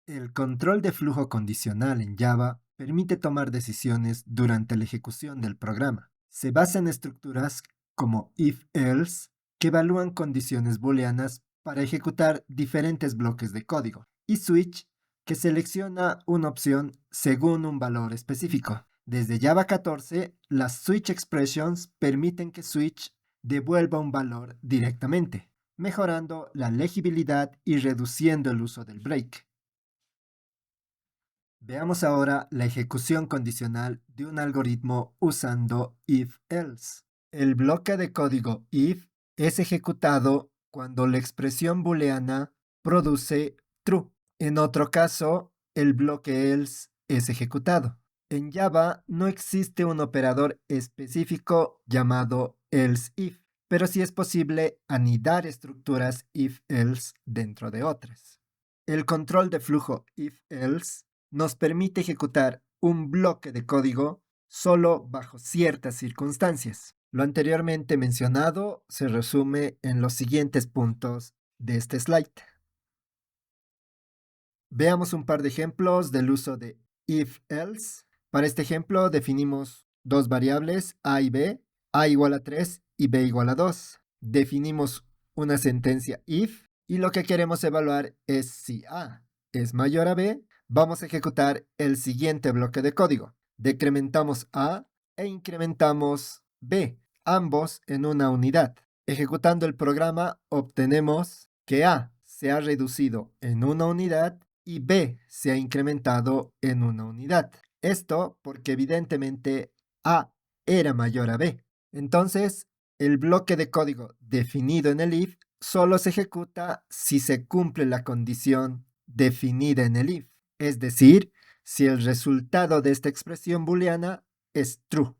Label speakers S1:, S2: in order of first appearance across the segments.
S1: El control de flujo condicional en Java permite tomar decisiones durante la ejecución del programa. Se basa en estructuras como if-else, que evalúan condiciones booleanas para ejecutar diferentes bloques de código, y switch, que selecciona una opción según un valor específico. Desde Java 14, las switch expressions permiten que switch devuelva un valor directamente, mejorando la legibilidad y reduciendo el uso del break. Veamos ahora la ejecución condicional de un algoritmo usando if-else. El bloque de código if es ejecutado cuando la expresión booleana produce true. En otro caso, el bloque else es ejecutado. En Java no existe un operador específico llamado else if, pero sí es posible anidar estructuras if-else dentro de otras. El control de flujo if-else nos permite ejecutar un bloque de código solo bajo ciertas circunstancias. Lo anteriormente mencionado se resume en los siguientes puntos de este slide. Veamos un par de ejemplos del uso de if-else. Para este ejemplo definimos dos variables a y b, a igual a 3 y b igual a 2. Definimos una sentencia if y lo que queremos evaluar es si a es mayor a b. Vamos a ejecutar el siguiente bloque de código. Decrementamos a e incrementamos b, ambos en una unidad. Ejecutando el programa obtenemos que a se ha reducido en una unidad y b se ha incrementado en una unidad. Esto porque evidentemente a era mayor a b. Entonces, el bloque de código definido en el if solo se ejecuta si se cumple la condición definida en el if, es decir, si el resultado de esta expresión booleana es true.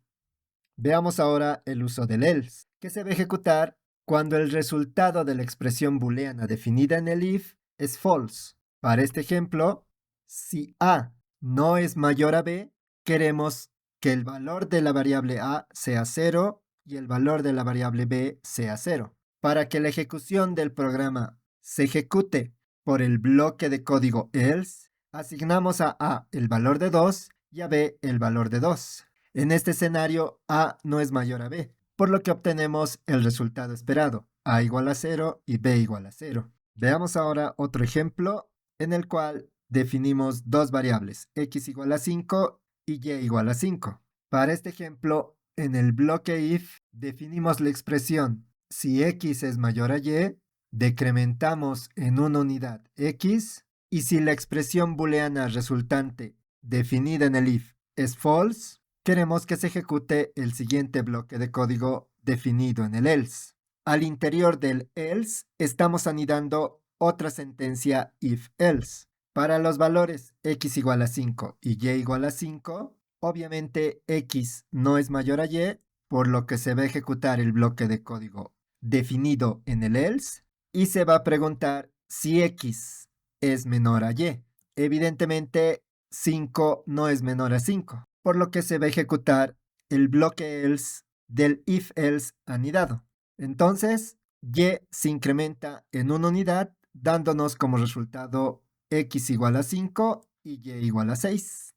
S1: Veamos ahora el uso del else, que se va a ejecutar cuando el resultado de la expresión booleana definida en el if es false. Para este ejemplo, si a no es mayor a b, queremos que el valor de la variable a sea 0 y el valor de la variable b sea 0. Para que la ejecución del programa se ejecute por el bloque de código else, asignamos a a el valor de 2 y a b el valor de 2. En este escenario, a no es mayor a b, por lo que obtenemos el resultado esperado, a igual a 0 y b igual a 0. Veamos ahora otro ejemplo en el cual definimos dos variables, x igual a 5 y y igual a 5. Para este ejemplo, en el bloque if definimos la expresión si x es mayor a y, decrementamos en una unidad x, y si la expresión booleana resultante definida en el if es false, queremos que se ejecute el siguiente bloque de código definido en el else. Al interior del else estamos anidando otra sentencia if-else. Para los valores x igual a 5 y y igual a 5, obviamente x no es mayor a y, por lo que se va a ejecutar el bloque de código definido en el else y se va a preguntar si x es menor a y. Evidentemente, 5 no es menor a 5, por lo que se va a ejecutar el bloque else del if-else anidado. Entonces, y se incrementa en una unidad, dándonos como resultado x igual a 5 y y igual a 6.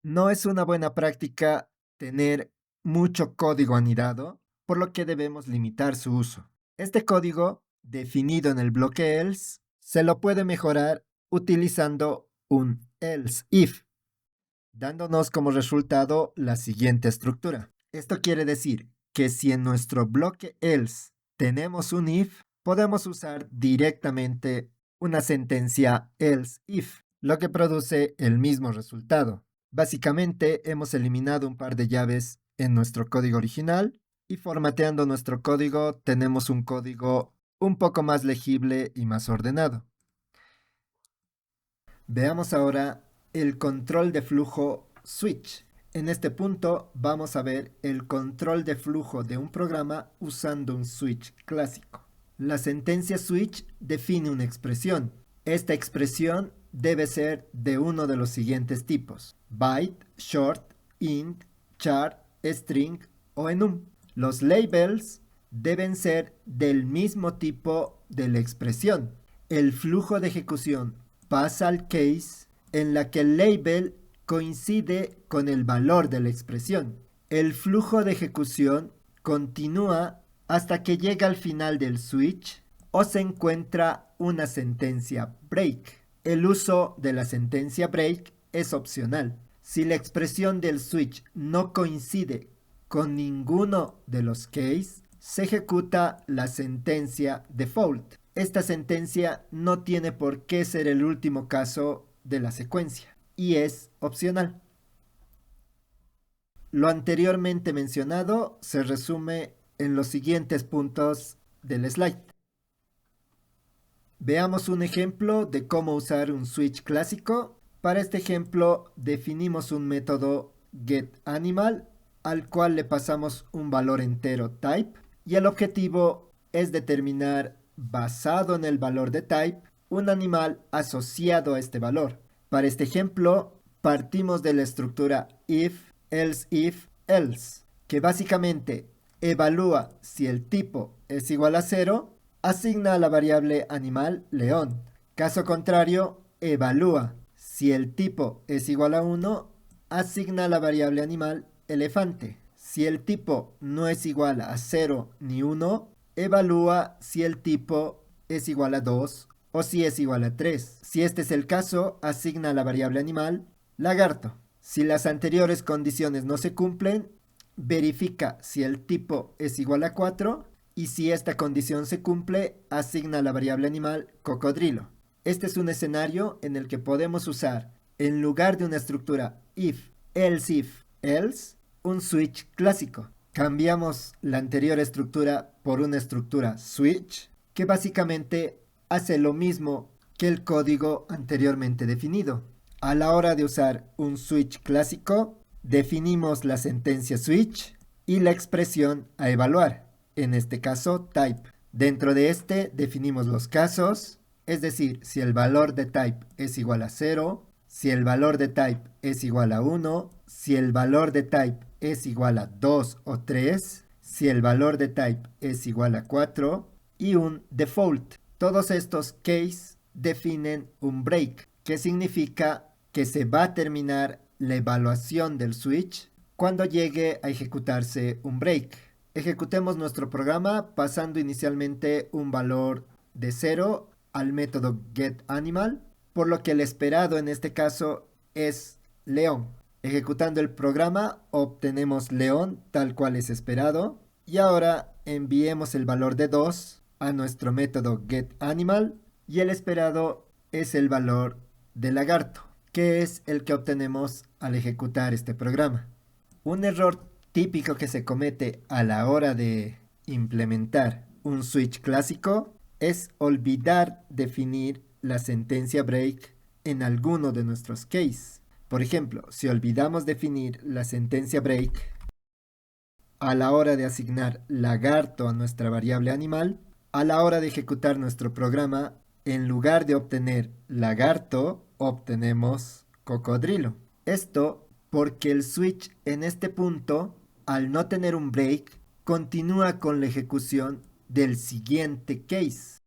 S1: No es una buena práctica tener mucho código anidado, por lo que debemos limitar su uso. Este código, definido en el bloque else, se lo puede mejorar utilizando un else if, dándonos como resultado la siguiente estructura. Esto quiere decir que si en nuestro bloque else tenemos un if, podemos usar directamente una sentencia else if, lo que produce el mismo resultado. Básicamente hemos eliminado un par de llaves en nuestro código original y formateando nuestro código tenemos un código un poco más legible y más ordenado. Veamos ahora el control de flujo switch. En este punto vamos a ver el control de flujo de un programa usando un switch clásico. La sentencia switch define una expresión. Esta expresión debe ser de uno de los siguientes tipos: byte, short, int, char, string o enum. Los labels deben ser del mismo tipo de la expresión. El flujo de ejecución pasa al case en la que el label coincide con el valor de la expresión. El flujo de ejecución continúa hasta que llega al final del switch o se encuentra una sentencia break. El uso de la sentencia break es opcional. Si la expresión del switch no coincide con ninguno de los case, se ejecuta la sentencia default. Esta sentencia no tiene por qué ser el último caso de la secuencia y es opcional. Lo anteriormente mencionado se resume en los siguientes puntos del slide. Veamos un ejemplo de cómo usar un switch clásico. Para este ejemplo definimos un método getAnimal al cual le pasamos un valor entero type y el objetivo es determinar, basado en el valor de type, un animal asociado a este valor. Para este ejemplo partimos de la estructura if, else, que básicamente evalúa si el tipo es igual a 0, asigna a la variable animal león. Caso contrario, evalúa si el tipo es igual a 1, asigna a la variable animal elefante. Si el tipo no es igual a 0 ni 1, evalúa si el tipo es igual a 2 o si es igual a 3. Si este es el caso, asigna a la variable animal lagarto. Si las anteriores condiciones no se cumplen, verifica si el tipo es igual a 4 y si esta condición se cumple, asigna a la variable animal cocodrilo. Este es un escenario en el que podemos usar, en lugar de una estructura if, else, un switch clásico. Cambiamos la anterior estructura por una estructura switch, que básicamente hace lo mismo que el código anteriormente definido. A la hora de usar un switch clásico, definimos la sentencia switch y la expresión a evaluar, en este caso type. Dentro de este definimos los casos, es decir, si el valor de type es igual a 0, si el valor de type es igual a 1, si el valor de type es igual a 2 o 3, si el valor de type es igual a 4 y un default. Todos estos case definen un break, que significa que se va a terminar la evaluación del switch cuando llegue a ejecutarse un break. Ejecutemos nuestro programa pasando inicialmente un valor de 0 al método getAnimal, por lo que el esperado en este caso es león. Ejecutando el programa obtenemos león tal cual es esperado y ahora enviemos el valor de 2 a nuestro método getAnimal y el esperado es el valor de lagarto, que es el que obtenemos al ejecutar este programa. Un error típico que se comete a la hora de implementar un switch clásico es olvidar definir la sentencia break en alguno de nuestros cases. Por ejemplo, si olvidamos definir la sentencia break a la hora de asignar lagarto a nuestra variable animal, a la hora de ejecutar nuestro programa, en lugar de obtener lagarto, obtenemos cocodrilo. Esto porque el switch en este punto, al no tener un break, continúa con la ejecución del siguiente case.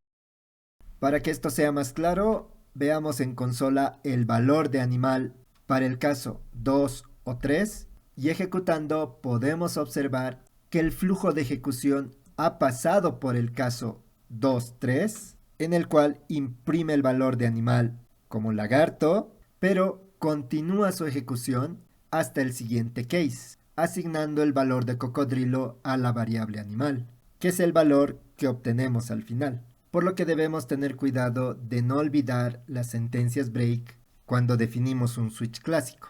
S1: Para que esto sea más claro, veamos en consola el valor de animal para el caso 2 o 3 y ejecutando podemos observar que el flujo de ejecución ha pasado por el caso 2, 3, en el cual imprime el valor de animal como lagarto, pero continúa su ejecución hasta el siguiente case, asignando el valor de cocodrilo a la variable animal, que es el valor que obtenemos al final. Por lo que debemos tener cuidado de no olvidar las sentencias break cuando definimos un switch clásico.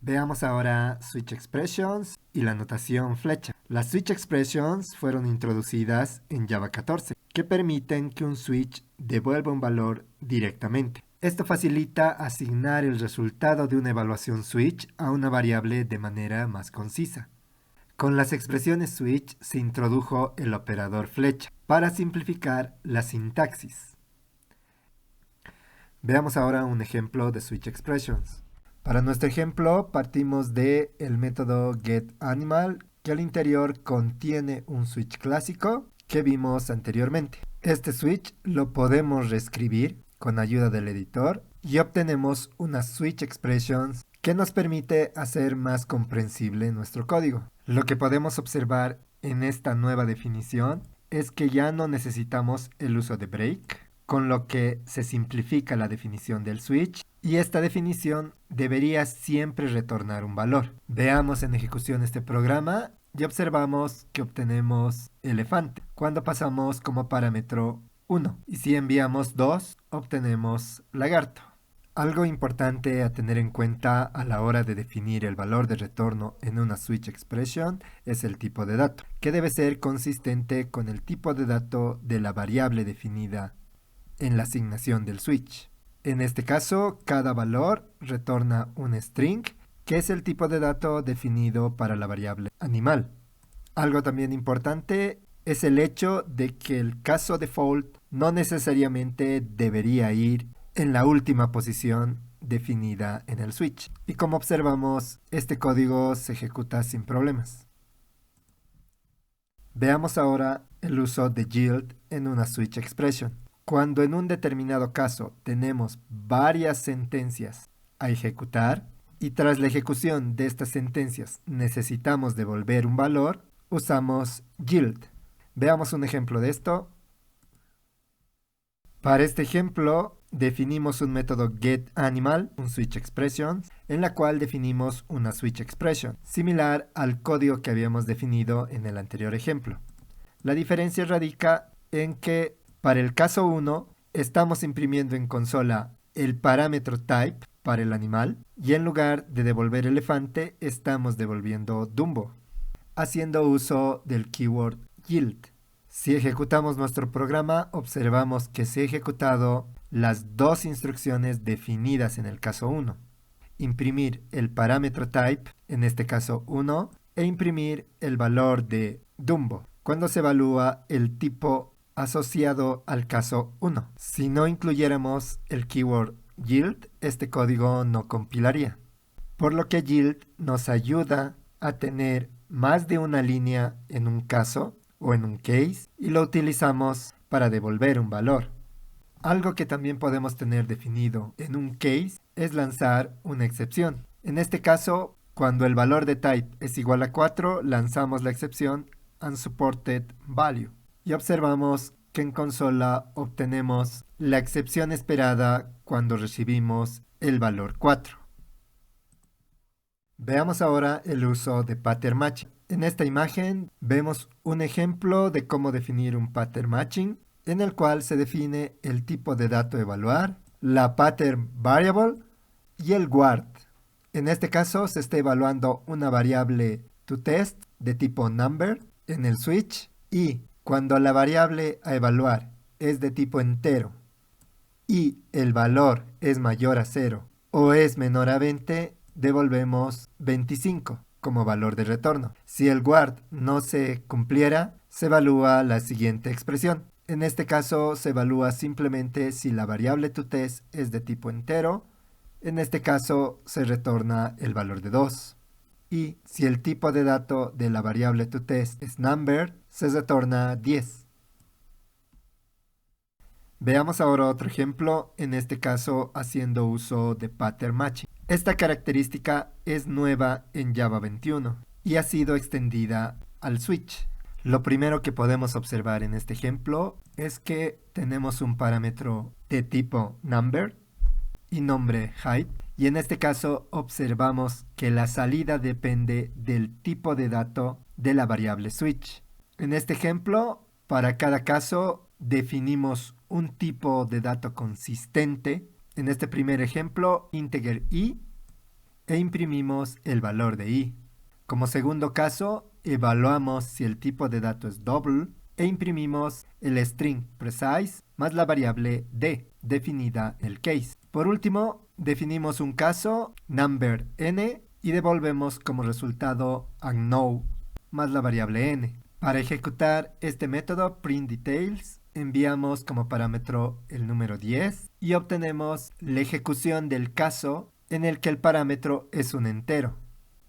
S1: Veamos ahora switch expressions y la notación flecha. Las switch expressions fueron introducidas en Java 14, que permiten que un switch devuelva un valor directamente. Esto facilita asignar el resultado de una evaluación switch a una variable de manera más concisa. Con las expresiones switch se introdujo el operador flecha para simplificar la sintaxis. Veamos ahora un ejemplo de switch expressions. Para nuestro ejemplo partimos del método getAnimal, que al interior contiene un switch clásico que vimos anteriormente. Este switch lo podemos reescribir con ayuda del editor y obtenemos una switch expressions que nos permite hacer más comprensible nuestro código. Lo que podemos observar en esta nueva definición es que ya no necesitamos el uso de break, con lo que se simplifica la definición del switch y esta definición debería siempre retornar un valor. Veamos en ejecución este programa y observamos que obtenemos elefante cuando pasamos como parámetro 1 y si enviamos 2 obtenemos lagarto. Algo importante a tener en cuenta a la hora de definir el valor de retorno en una switch expression es el tipo de dato, que debe ser consistente con el tipo de dato de la variable definida en la asignación del switch. En este caso, cada valor retorna un string, que es el tipo de dato definido para la variable animal. Algo también importante es el hecho de que el caso default no necesariamente debería ir en la última posición definida en el switch. Y como observamos, este código se ejecuta sin problemas. Veamos ahora el uso de yield en una switch expression. Cuando en un determinado caso tenemos varias sentencias a ejecutar y tras la ejecución de estas sentencias necesitamos devolver un valor, usamos yield. Veamos un ejemplo de esto. Para este ejemplo, definimos un método getAnimal, un switch expression, en la cual definimos una switch expression, similar al código que habíamos definido en el anterior ejemplo. La diferencia radica en que para el caso 1 estamos imprimiendo en consola el parámetro type para el animal y en lugar de devolver elefante estamos devolviendo Dumbo, haciendo uso del keyword yield. Si ejecutamos nuestro programa, observamos que se ha ejecutado las dos instrucciones definidas en el caso 1. Imprimir el parámetro type, en este caso 1, e imprimir el valor de Dumbo, cuando se evalúa el tipo asociado al caso 1. Si no incluyéramos el keyword yield, este código no compilaría. Por lo que yield nos ayuda a tener más de una línea en un caso o en un case y lo utilizamos para devolver un valor. Algo que también podemos tener definido en un case es lanzar una excepción. En este caso, cuando el valor de type es igual a 4, lanzamos la excepción unsupported value y observamos que en consola obtenemos la excepción esperada cuando recibimos el valor 4. Veamos ahora el uso de pattern matching. En esta imagen vemos un ejemplo de cómo definir un pattern matching, en el cual se define el tipo de dato a evaluar, la pattern variable y el guard. En este caso se está evaluando una variable toTest de tipo number en el switch y cuando la variable a evaluar es de tipo entero y el valor es mayor a 0 o es menor a 20, devolvemos 25 como valor de retorno. Si el guard no se cumpliera, se evalúa la siguiente expresión. En este caso se evalúa simplemente si la variable toTest es de tipo entero. En este caso se retorna el valor de 2. Y si el tipo de dato de la variable toTest es number, se retorna 10. Veamos ahora otro ejemplo, en este caso haciendo uso de pattern matching. Esta característica es nueva en Java 21 y ha sido extendida al switch. Lo primero que podemos observar en este ejemplo es que tenemos un parámetro de tipo number y nombre height, y en este caso observamos que la salida depende del tipo de dato de la variable switch. En este ejemplo, para cada caso definimos un tipo de dato consistente, en este primer ejemplo integer i, e imprimimos el valor de i. Como segundo caso, evaluamos si el tipo de dato es double e imprimimos el string precise más la variable d, definida en el case. Por último, definimos un caso, number n, y devolvemos como resultado unknown más la variable n. Para ejecutar este método printDetails, enviamos como parámetro el número 10 y obtenemos la ejecución del caso en el que el parámetro es un entero.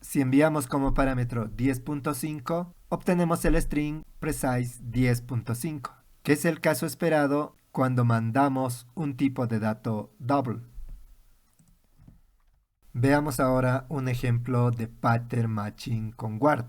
S1: Si enviamos como parámetro 10.5, obtenemos el string precise 10.5, que es el caso esperado cuando mandamos un tipo de dato double. Veamos ahora un ejemplo de pattern matching con Word.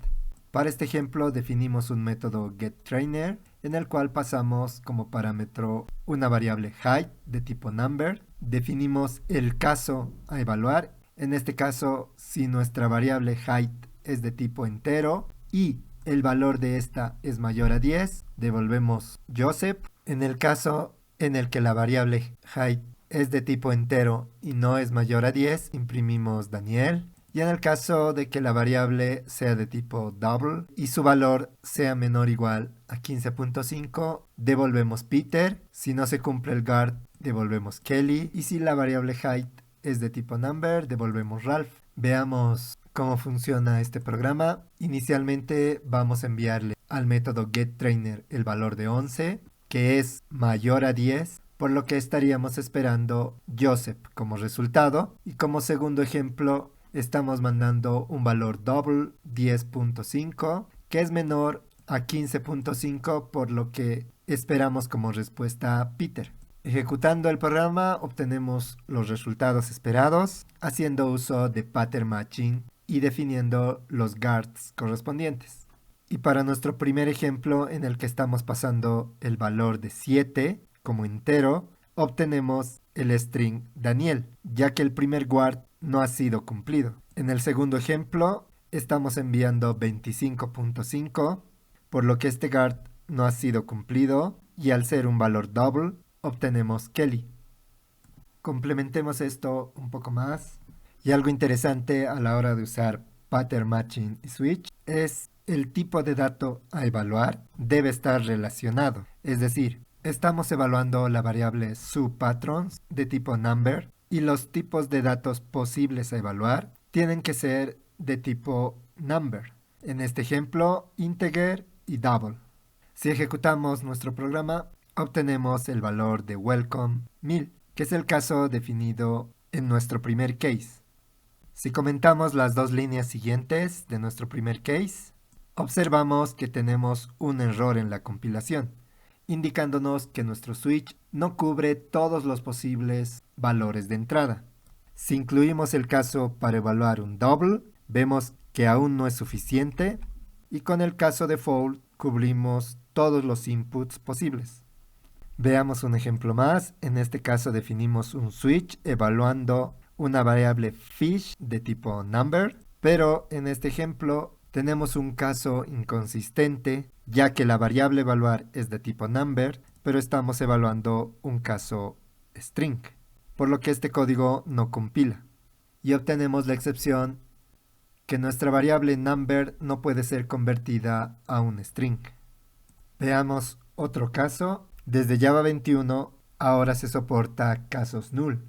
S1: Para este ejemplo definimos un método getTrainer en el cual pasamos como parámetro una variable height de tipo number. Definimos el caso a evaluar. En este caso, si nuestra variable height es de tipo entero y el valor de esta es mayor a 10, devolvemos Joseph. En el caso en el que la variable height es de tipo entero y no es mayor a 10, imprimimos Daniel. Y en el caso de que la variable sea de tipo double y su valor sea menor o igual a 15.5, devolvemos Peter. Si no se cumple el guard, devolvemos Kelly. Y si la variable height es de tipo number, devolvemos Ralph. Veamos cómo funciona este programa. Inicialmente vamos a enviarle al método getTrainer el valor de 11, que es mayor a 10, por lo que estaríamos esperando Joseph como resultado. Y como segundo ejemplo, estamos mandando un valor double 10.5, que es menor a 15.5, por lo que esperamos como respuesta Peter. Ejecutando el programa obtenemos los resultados esperados, haciendo uso de pattern matching y definiendo los guards correspondientes. Y para nuestro primer ejemplo, en el que estamos pasando el valor de 7 como entero, obtenemos el string Daniel, ya que el primer guard no ha sido cumplido. En el segundo ejemplo, estamos enviando 25.5, por lo que este guard no ha sido cumplido, y al ser un valor double, obtenemos Kelly. Complementemos esto un poco más. Y algo interesante a la hora de usar pattern matching y switch es el tipo de dato a evaluar debe estar relacionado. Es decir, estamos evaluando la variable subpatrons de tipo number y los tipos de datos posibles a evaluar tienen que ser de tipo number. En este ejemplo, integer y double. Si ejecutamos nuestro programa, obtenemos el valor de welcome 1000, que es el caso definido en nuestro primer case. Si comentamos las dos líneas siguientes de nuestro primer case, observamos que tenemos un error en la compilación, indicándonos que nuestro switch no cubre todos los posibles valores de entrada. Si incluimos el caso para evaluar un double, vemos que aún no es suficiente, y con el caso default cubrimos todos los inputs posibles. Veamos un ejemplo más. En este caso definimos un switch evaluando una variable fish de tipo number, pero en este ejemplo tenemos un caso inconsistente, ya que la variable evaluar es de tipo number, pero estamos evaluando un caso string, por lo que este código no compila. Y obtenemos la excepción que nuestra variable number no puede ser convertida a un string. Veamos otro caso. Desde Java 21 ahora se soporta casos null.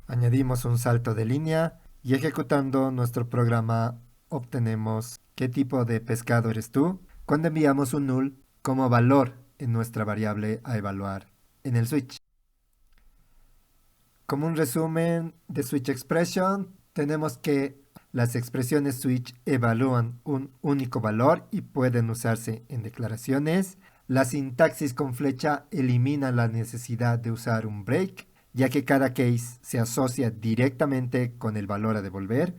S1: Añadimos un salto de línea y ejecutando nuestro programa obtenemos qué tipo de pescado eres tú cuando enviamos un null como valor en nuestra variable a evaluar en el switch. Como un resumen de switch expression, tenemos que las expresiones switch evalúan un único valor y pueden usarse en declaraciones. La sintaxis con flecha elimina la necesidad de usar un break, ya que cada case se asocia directamente con el valor a devolver.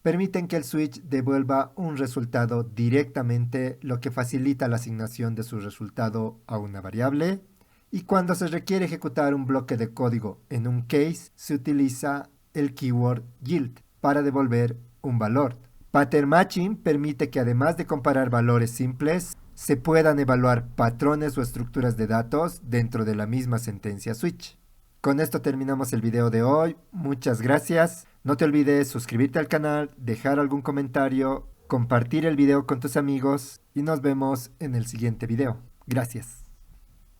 S1: Permiten que el switch devuelva un resultado directamente, lo que facilita la asignación de su resultado a una variable. Y cuando se requiere ejecutar un bloque de código en un case, se utiliza el keyword yield para devolver un valor. Pattern matching permite que además de comparar valores simples, se puedan evaluar patrones o estructuras de datos dentro de la misma sentencia switch. Con esto terminamos el video de hoy. Muchas gracias. No te olvides suscribirte al canal, dejar algún comentario, compartir el video con tus amigos y nos vemos en el siguiente video. Gracias.